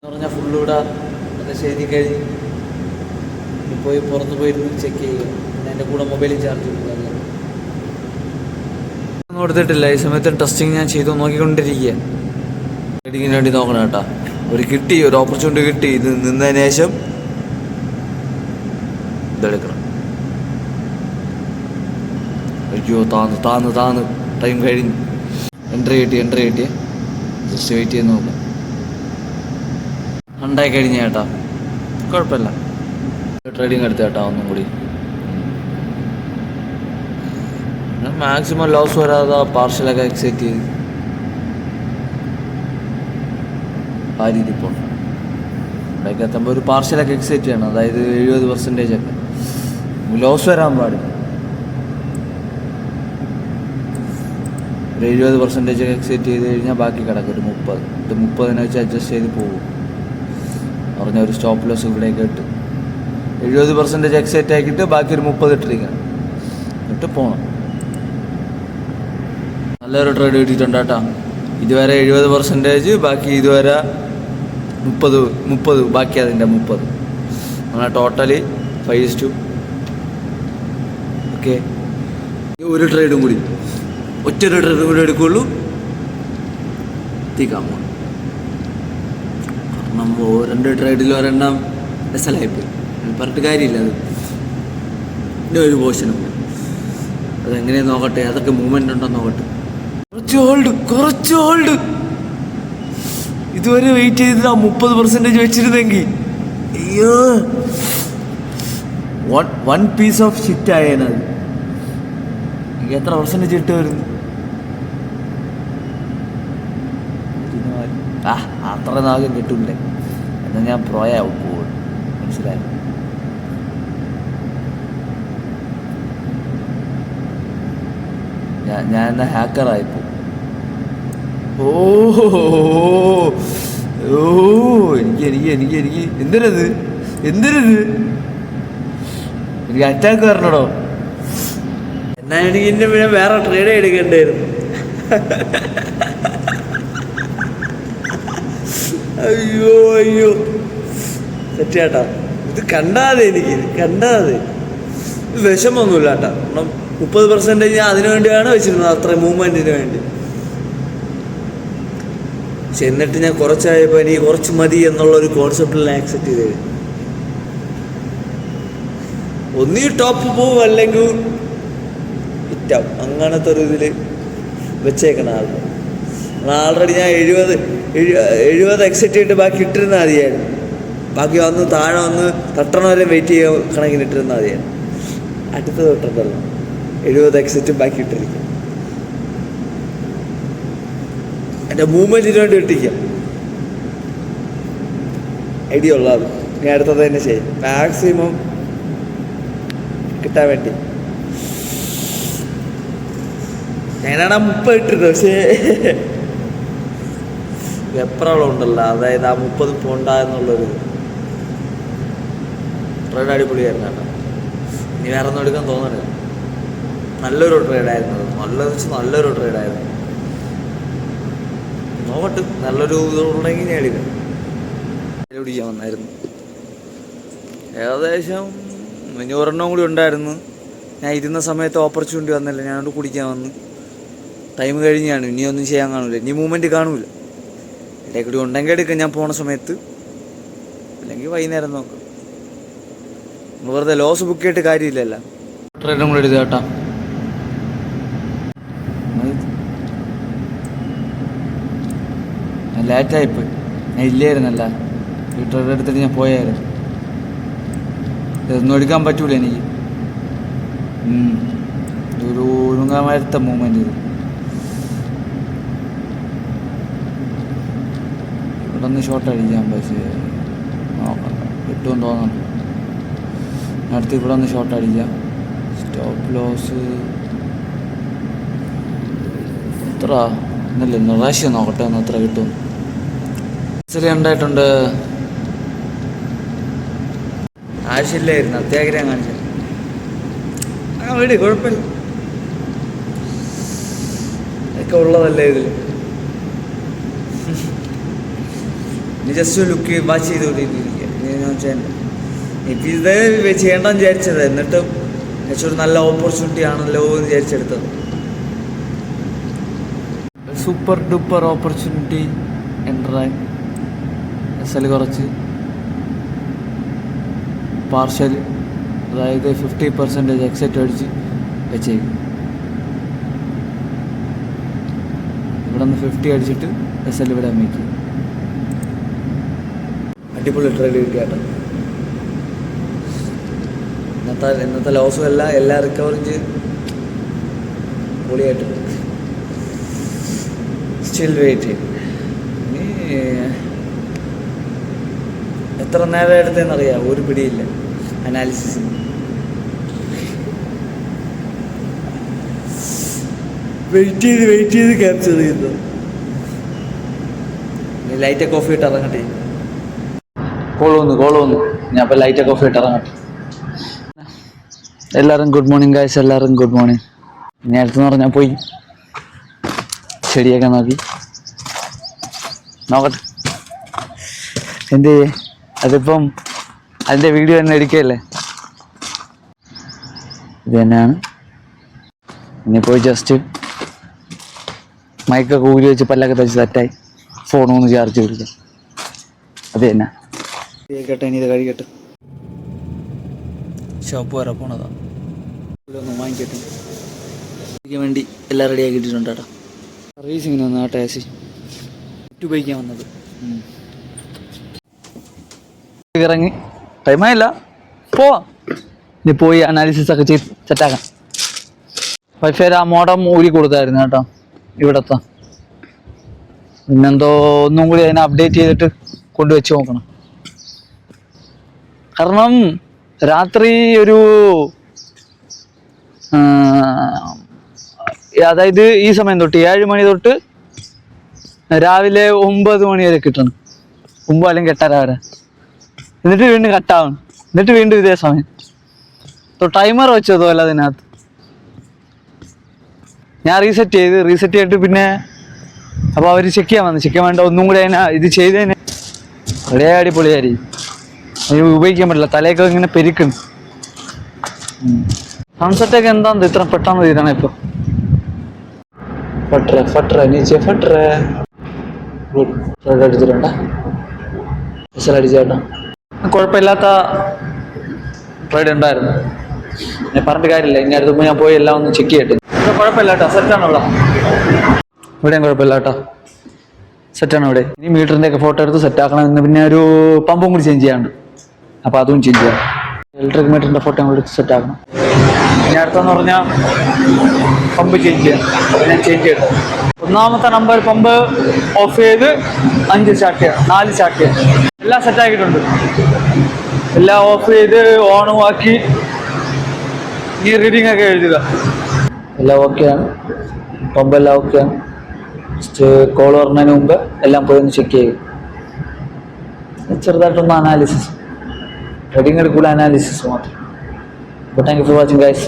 എന്ന് പറഞ്ഞാൽ ഫുള്ളൂടെ അതൊക്കെ എഴുതി കഴിഞ്ഞ് പോയി പുറത്ത് പോയിരുന്ന് ചെക്ക് ചെയ്യുക. പിന്നെ എൻ്റെ കൂടെ മൊബൈലിൽ ചാർജ് കൊടുക്കുക. ഒന്നും കൊടുത്തിട്ടില്ല. ഈ സമയത്ത് ടെസ്റ്റിങ് ഞാൻ ചെയ്തു നോക്കിക്കൊണ്ടിരിക്കുക. ട്രേഡിങ്ങിന് വേണ്ടി നോക്കണം കേട്ടോ. ഒരു ഓപ്പർച്യൂണിറ്റി കിട്ടി. ഇത് നിന്നതിന് ശേഷം ഇതെടുക്കണം. അയ്യോ താന്ന് ടൈം കഴിഞ്ഞു. എൻട്രി കിട്ടി ജസ്റ്റ് വെയിറ്റ് ചെയ്ത് നോക്കാം. ഉണ്ടായി കഴിഞ്ഞ ചേട്ടാ കുഴപ്പമില്ല. ട്രേഡിങ് എടുത്ത ചേട്ടാ ഒന്നും കൂടി മാക്സിമം ലോസ് വരാതെ പാർഷ്യലൊക്കെ എക്സൈറ്റ് ചെയ്ത് ആ രീതി പോകണം. ഇവിടേക്ക് എത്തുമ്പോൾ ഒരു പാർഷ്യലൊക്കെ എക്സൈറ്റ് ചെയ്യണം. അതായത് 70% ഒക്കെ ലോസ് വരാൻ പാടില്ല. ഒരു 70% ഒക്കെ എക്സൈറ്റ് ചെയ്ത് കഴിഞ്ഞാൽ ബാക്കി കിടക്കും ഒരു 30 വെച്ച് അഡ്ജസ്റ്റ് ചെയ്ത് പോകും. പറഞ്ഞ ഒരു സ്റ്റോപ്പ് ലോസ് ഇവിടേക്ക് ഇട്ട് 70% എക്സൈറ്റ് ആക്കിയിട്ട് ബാക്കി ഒരു 30 ഇട്ടിരിക്കണം. ഇട്ട് പോകണം. നല്ലൊരു ട്രേഡ് കിട്ടിയിട്ടുണ്ട് കേട്ടോ. ഇതുവരെ 70%, ബാക്കി ഇതുവരെ 30 ബാക്കി അതിൻ്റെ 30. അങ്ങനെ ടോട്ടലി 5:2. ഓക്കെ, ഒരു ട്രേഡും കൂടി, ഒറ്റൊരു ട്രേഡും കൂടി എടുക്കുകയുള്ളൂ. എത്തിക്കാൻ പോകണം. കാരണം 2 ട്രേഡിൽ ഒരെണ്ണം എസലായിപ്പോയി. പറഞ്ഞിട്ട് കാര്യമില്ല. അത് പിന്നെ ഒരു പോർഷനും അതെങ്ങനെയാണ് നോക്കട്ടെ. അതൊക്കെ മൂവ്മെൻ്റ് ഉണ്ടോ നോക്കട്ടെ. കുറച്ച് ഹോൾഡ് ഇതുവരെ വെയിറ്റ് ചെയ്തിട്ട് ആ 30% വെച്ചിരുന്നെങ്കിൽ അയ്യോ 1 പീസ് ഓഫ് ഷിറ്റ് ആയേനത്. എത്ര % ഇട്ട് വരുന്നു? അത്ര നാഗം കിട്ടൂല്ലേ. എന്നാൽ ഞാൻ പ്രോയാവും പോകും. മനസ്സിലായി? ഞാൻ എന്നാ ഹാക്കറായിപ്പോ. എനിക്ക് എന്തിനത് എനിക്ക് അറ്റാക്ക് വരണടോ. എന്നാ എനിക്ക് ഇന്നെ പിന്നെ വേറെ ട്രേഡ് എടുക്കണ്ടായിരുന്നു. അയ്യോ സെറ്റാട്ടാ. ഇത് കണ്ടാതെ വിഷമൊന്നുമില്ല കേട്ടോ. കാരണം 30% ഞാൻ അതിനു വേണ്ടിയാണ് വെച്ചിരുന്നത്, അത്ര മൂവ്മെൻറ്റിന് വേണ്ടി. പക്ഷെ എന്നിട്ട് ഞാൻ കുറച്ചായപ്പോൾ എനിക്ക് കുറച്ച് മതി എന്നുള്ളൊരു കോൺസെപ്റ്റിൽ ഞാൻ ആക്സെപ്റ്റ് ചെയ്ത്. ഒന്നീ ടോപ്പ് പോവും, അല്ലെങ്കിൽ ഇറ്റാവും. അങ്ങനത്തെ ഒരു ഇതിൽ വെച്ചേക്കണം ആളുടെ. ആൾറെഡി ഞാൻ 70 എക്സെപ്റ്റ് ചെയ്തിട്ട് ബാക്കി ഇട്ടിരുന്നാൽ മതിയായിരുന്നു. ബാക്കി വന്ന് താഴെ വന്ന് തട്ടണ വരെ വെയിറ്റ് ചെയ്യാൻ കണക്കിന് ഇട്ടിരുന്നാൽ മതിയായിരുന്നു. അടുത്ത തൊട്ടല്ലോ 70 എക്സെറ്റ് ബാക്കി ഇട്ടിരിക്കും. എൻ്റെ മൂവ്മെൻറ്റിന് വേണ്ടി ഇട്ടിരിക്കാം. ഐഡിയ ഉള്ളത് ഞാൻ അടുത്തത് തന്നെ ചെയ്യും. മാക്സിമം കിട്ടാൻ വേണ്ടി ഞാനാണ് 30 ഇട്ടിരുന്നത്. പക്ഷേ എപ്രോളം ഉണ്ടല്ലോ, അതായത് ആ 30 പോണ്ട എന്നുള്ളൊരു ട്രേഡ് അടിപൊളിയായിരുന്നു കേട്ടോ. ഇനി വേറെ ഒന്നും എടുക്കാൻ തോന്നണില്ല. നല്ലൊരു ട്രേഡായിരുന്നു. നല്ലൊരു ട്രേഡായിരുന്നു. നോക്കട്ടെ, നല്ലൊരു ഇതുണ്ടെങ്കിൽ ഞാൻ എടുക്കാം. പിടിക്കാൻ വന്നായിരുന്നു. ഏകദേശം ഇനി ഒരെണ്ണം കൂടി ഉണ്ടായിരുന്നു. ഞാൻ ഇരുന്ന സമയത്ത് ഓപ്പർച്യൂണിറ്റി വന്നില്ല. ഞാനോട് കുടിക്കാൻ വന്ന് ടൈം കഴിഞ്ഞാണ്. ഇനിയൊന്നും ചെയ്യാൻ കാണില്ല. ഇനി മൂവ്മെൻറ്റ് കാണൂല. എൻ്റെ കൂടി ഉണ്ടെങ്കിൽ എടുക്കാം ഞാൻ പോണ സമയത്ത്, അല്ലെങ്കിൽ വൈകുന്നേരം നോക്കാം. വെറുതെ ലോസ് ബുക്ക് ചെയ്തിട്ട് കാര്യമില്ലല്ലോ. ട്രേഡും കൂടി എടുക്കുക കേട്ടോ. ഞാൻ ലേറ്റായിപ്പോയി. ഞാൻ ഇല്ലായിരുന്നല്ല. ഈ ട്രേഡ് എടുത്തിട്ട് ഞാൻ പോയായിരുന്നു. ഇതൊന്നും എടുക്കാൻ പറ്റൂല എനിക്ക്. ഇതൊരു ഒഴുങ്ങാമരത്തെ മൂവ്മെൻറ്റ്. ഇത് ഇവിടെ ഒന്ന് ഷോർട്ട് അടിക്കാം. പക്ഷേ നോക്കാം, കിട്ടുമെന്ന് തോന്നണം. അടുത്ത് ഇവിടെ ഒന്ന് ഷോർട്ട് അടിക്കാം. സ്റ്റോപ്പ് ലോസ് എത്ര എന്നല്ല, പ്രാവശ്യം നോക്കട്ടെ ഒന്ന് എത്ര കിട്ടും. ഉണ്ടായിട്ടുണ്ട്. ആവശ്യമില്ലായിരുന്നു, അത്യാഗ്രഹം കാണിച്ചില്ല. വീട് കുഴപ്പമില്ല, ഒക്കെ ഉള്ളതല്ലേ ഇതിൽ. ഇനി ജസ്റ്റ് ലുക്ക് വാച്ച് ചെയ്തുകൊണ്ടിരിക്കുക. ഇപ്പം ഇത് ചെയ്യേണ്ടെന്ന് വിചാരിച്ചത്, എന്നിട്ടും ഒരു നല്ല ഓപ്പർച്യൂണിറ്റി ആണല്ലോ എന്ന് വിചാരിച്ചെടുത്തത്. സൂപ്പർ ഡൂപ്പർ ഓപ്പർച്യൂണിറ്റി എൻ്ററായി SL കുറച്ച് പാർഷ്യൽ, അതായത് 50% എക്സെറ്റ് അടിച്ച് വെച്ചേക്കും. ഇവിടെ നിന്ന് 50 അടിച്ചിട്ട് SL ഇവിടെ മേക്ക്. അടിപൊളി ട്രേഡ് കിട്ടിയാട്ടോ. ഇന്നത്തെ ലോസും എല്ലാം റിക്കവറും ചെയ്ത് പൊളിയായിട്ട് സ്റ്റിൽ വെയിറ്റ് ചെയ്യും. ഇനി എത്ര നേരം എടുത്തതെന്നറിയാം, ഒരു പിടിയില്ല അനാലിസിസിന്. വെയിറ്റ് ചെയ്ത് ക്യാപ്ചർ ചെയ്യുന്നു. ലൈറ്റൊക്കെ ഓഫ് ചെയ്തിട്ട് ഇറങ്ങട്ടെ. കോൾ വന്നു ഞാൻ അപ്പോൾ ലൈറ്റൊക്കെ ഓഫ് ചെയ്തിട്ട് ഇറങ്ങട്ടെ. എല്ലാവരും ഗുഡ് മോർണിംഗ് ഗായ്സ്, എല്ലാവരും ഗുഡ് മോർണിംഗ്. നേരത്തെ പറഞ്ഞാൽ പോയി ചെടിയൊക്കെ നോക്കട്ടെ എന്ത് ചെയ്യേ. അതിപ്പം അതിൻ്റെ വീഡിയോ തന്നെ എടുക്കുകയല്ലേ. ഇത് തന്നെയാണ്. ഇനി പോയി ജസ്റ്റ് മൈക്കൊക്കെ ഊരി വെച്ച് പല്ലൊക്കെ തച്ച് സെറ്റായി ഫോണൊന്ന് ചാർജ് പിടിക്കാം. അത് തന്നെ കേട്ടെ. ഇനി ഇത് കഴിക്കട്ടെ. ഷോപ്പ് വരെ പോണതാണ്. ഒന്ന് വാങ്ങിക്കട്ടെ. എനിക്ക് വേണ്ടി എല്ലാം റെഡി ആക്കിയിട്ടുണ്ട് കേട്ടോ. സർവീസിങ്ങിന് വന്ന ആ ടാക്സി ഉപയോഗിക്കാൻ വന്നത്. ഇറങ്ങി ടൈമായില്ല, പോവാം. ഇനി പോയി അനാലിസിസ് ഒക്കെ ചെയ്ത് സെറ്റാക്കാം. വൈഫൈ ആ മോഡം ഊരി കൊടുത്തായിരുന്നു കേട്ടോ ഇവിടത്തെ. പിന്നെന്തോ ഒന്നും കൂടി അതിനെ അപ്ഡേറ്റ് ചെയ്തിട്ട് കൊണ്ടുവച്ച് നോക്കണം. കാരണം രാത്രി ഒരു അതായത് ഈ സമയം തൊട്ട് 7 മണി തൊട്ട് രാവിലെ 9 മണി വരെ കിട്ടണം. 9 അല്ലെങ്കിൽ 8:30 വരെ. എന്നിട്ട് വീണ്ടും കട്ടാവണം. എന്നിട്ട് വീണ്ടും ഇതേ സമയം. ടൈമർ വെച്ചതോ അല്ല അതിനകത്ത്. ഞാൻ റീസെറ്റ് ചെയ്തിട്ട് പിന്നെ അപ്പോൾ അവർ ചെക്ക് ചെയ്യാൻ വേണ്ട ഒന്നും കൂടി അതിനെ ഇത് ചെയ്തതിന് വളരെ അടിപൊളിയായിരിക്കും. ഉപയോഗിക്കാൻ പറ്റില്ല, തലയൊക്കെ ഇങ്ങനെ പെരുക്കുന്നു. സൺസെറ്റൊക്കെ എന്താന്ന് ഇത്ര പെട്ടെന്ന് തീരണം. ഇപ്പൊ അടിച്ചിട്ടുണ്ട അടിച്ചേട്ടാ. കുഴപ്പമില്ലാത്ത റൈഡ് ഉണ്ടായിരുന്നു. ഞാൻ പറഞ്ഞിട്ട് കാര്യമില്ല. ഇനി അടുത്ത് ഞാൻ പോയി എല്ലാം ഒന്ന് ചെക്ക് ചെയ്യട്ടെ. കുഴപ്പമില്ല കേട്ടോ, സെറ്റാണ് ഇവിടെ. ഇവിടെയും കുഴപ്പമില്ല കേട്ടോ, സെറ്റാണ് ഇവിടെ. ഇനി മീറ്ററിൻ്റെ ഒക്കെ ഫോട്ടോ എടുത്ത് സെറ്റാക്കണം. എന്ന് പിന്നെ ഒരു പമ്പും കൂടി ചേഞ്ച് ചെയ്യാണ്ട്, അപ്പോൾ അതും ചേഞ്ച് ചെയ്യാം. ഇലക്ട്രിക് മീറ്ററിൻ്റെ ഫോട്ടോ കൂടി എടുത്ത് സെറ്റാക്കണം. ഇനി അടുത്തെന്ന് പറഞ്ഞാൽ പമ്പ് ചേഞ്ച് ചെയ്യാം. ഞാൻ ചേഞ്ച് ചെയ്തു. ഒന്നാമത്തെ നമ്പർ പമ്പ് ഓഫ് ചെയ്ത് 5 സ്റ്റാർട്ട് ചെയ്യാം, 4 സ്റ്റാർട്ട് ചെയ്യാം. എല്ലാം സെറ്റാക്കിയിട്ടുണ്ട്. എല്ലാം ഓഫ് ചെയ്ത് ഓണും ആക്കി ഈ റീഡിംഗ് ഒക്കെ എഴുതുക. എല്ലാം ഓക്കെയാണ്, പമ്പെല്ലാം ഓക്കെയാണ്. ജസ്റ്റ് കോൾ പറഞ്ഞതിന് മുമ്പ് എല്ലാം പോയി ഒന്ന് ചെക്ക് ചെയ്യും. ചെറുതായിട്ടൊന്ന് അനാലിസിസ്, റീഡിംഗ് എടുക്കൂല, അനാലിസിസ് മാത്രം. അപ്പോൾ thank you for watching guys.